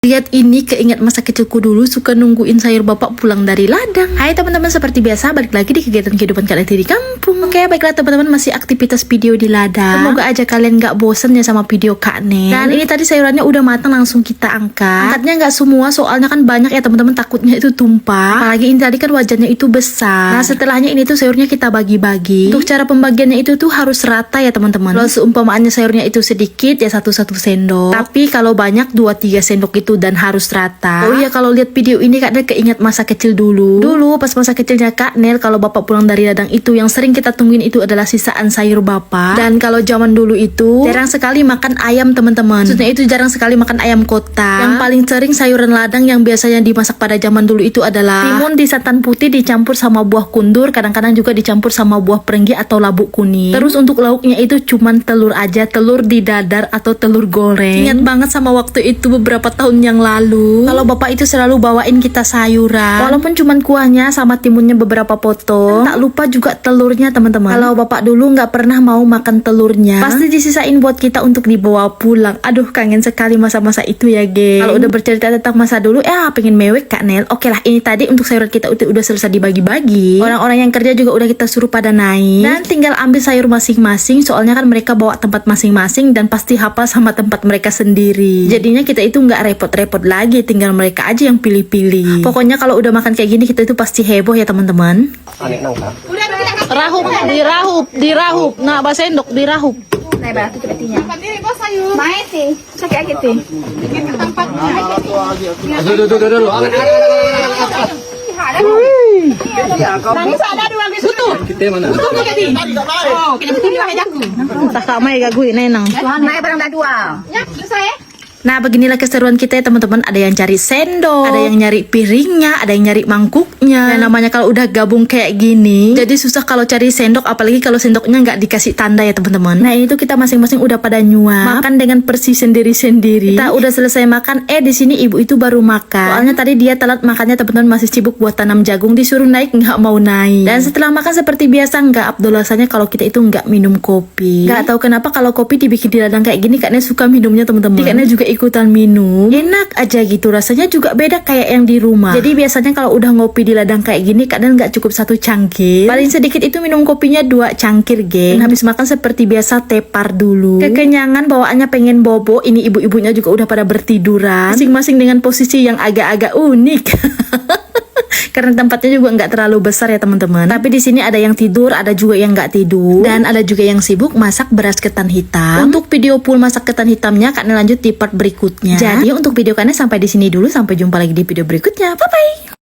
Lihat ini, keinget masa kecilku dulu suka nungguin sayur bapak pulang dari ladang. Hai teman-teman, seperti biasa balik lagi di kegiatan kehidupan Kak Leti di kampung. Oke, baiklah teman-teman, masih aktivitas video di ladang. Semoga aja kalian gak bosen ya sama video Kak Nel. Dan ini tadi sayurannya udah matang, langsung kita angkat. Angkatnya gak semua, soalnya kan banyak ya teman-teman, takutnya itu tumpah. Apalagi ini tadi kan wajannya itu besar. Nah setelahnya ini tuh sayurnya kita bagi-bagi. Untuk cara pembagiannya itu tuh harus rata ya teman-teman. Kalau seumpamaannya sayurnya itu sedikit ya 1 sendok. Tapi kalau banyak 2-3 sendok itu dan harus rata. Oh iya, kalau lihat video ini Kak Nel keinget masa kecil dulu. Dulu pas masa kecilnya Kak Nel, kalau bapak pulang dari ladang itu yang sering kita tungguin itu adalah sisaan sayur bapak. Dan kalau zaman dulu itu jarang sekali makan ayam teman-teman. Maksudnya itu jarang sekali makan ayam kota. Yang paling sering sayuran ladang yang biasanya dimasak pada zaman dulu itu adalah timun di santan putih dicampur sama buah kundur, kadang-kadang juga dicampur sama buah perenggi atau labu kuning. Terus untuk lauknya itu cuman telur aja, telur didadar atau telur goreng. Ingat banget sama waktu itu beberapa tahun yang lalu, kalau bapak itu selalu bawain kita sayuran, walaupun cuman kuahnya sama timunnya beberapa potong. Tak lupa juga telurnya teman-teman. Kalau bapak dulu nggak pernah mau makan telurnya, pasti disisain buat kita untuk dibawa pulang. Aduh, kangen sekali masa-masa itu ya geng. Kalau udah bercerita tentang masa dulu, pengen mewek Kak Nel. Oke lah, ini tadi untuk sayuran kita udah selesai dibagi-bagi. Orang-orang yang kerja juga udah kita suruh pada naik, dan tinggal ambil sayur masing-masing. Soalnya kan mereka bawa tempat masing-masing dan pasti hafal sama tempat mereka sendiri. Jadinya kita itu nggak repot lagi, tinggal mereka aja yang pilih-pilih. Pokoknya kalau udah makan kayak gini kita itu pasti heboh ya teman-teman. Dirahup, nah bahasa sendok dirahup. Nah, berarti sepertinya. Main sih, sakit gitu. Nangis ada dua gitu tuh. Kita mana? Oh, kita betul lah jago. Tak kamay gagawin na nang. Tuhan naik barang dah dua. Ya, saya. Nah beginilah keseruan kita ya teman-teman. Ada yang cari sendok, ada yang nyari piringnya, ada yang nyari mangkuknya. Dan namanya kalau udah gabung kayak gini, jadi susah kalau cari sendok, apalagi kalau sendoknya nggak dikasih tanda ya teman-teman. Nah ini tuh kita masing-masing udah pada nyuap, makan dengan persis sendiri-sendiri. Kita udah selesai makan, di sini ibu itu baru makan. Soalnya tadi dia telat makannya teman-teman, masih sibuk buat tanam jagung, disuruh naik nggak mau naik. Dan setelah makan seperti biasa nggak Abdul rasanya kalau kita itu nggak minum kopi. Nggak tahu kenapa kalau kopi dibikin di ladang kayak gini Kak Nel suka minumnya teman-teman. Kak Nel juga ikutan minum, enak aja gitu, rasanya juga beda kayak yang di rumah. Jadi biasanya kalau udah ngopi di ladang kayak gini kadang nggak cukup 1 cangkir, paling sedikit itu minum kopinya 2 cangkir geng. Dan habis makan seperti biasa tepar dulu, kekenyangan bawaannya pengen bobo. Ini ibu-ibunya juga udah pada bertiduran, masing-masing dengan posisi yang agak-agak unik. Karena tempatnya juga nggak terlalu besar ya teman-teman. Tapi di sini ada yang tidur, ada juga yang nggak tidur, dan ada juga yang sibuk masak beras ketan hitam. Untuk video full masak ketan hitamnya Kak Nel lanjut di part berikutnya. Jadi untuk video Kak Nel sampai di sini dulu, sampai jumpa lagi di video berikutnya. Bye bye.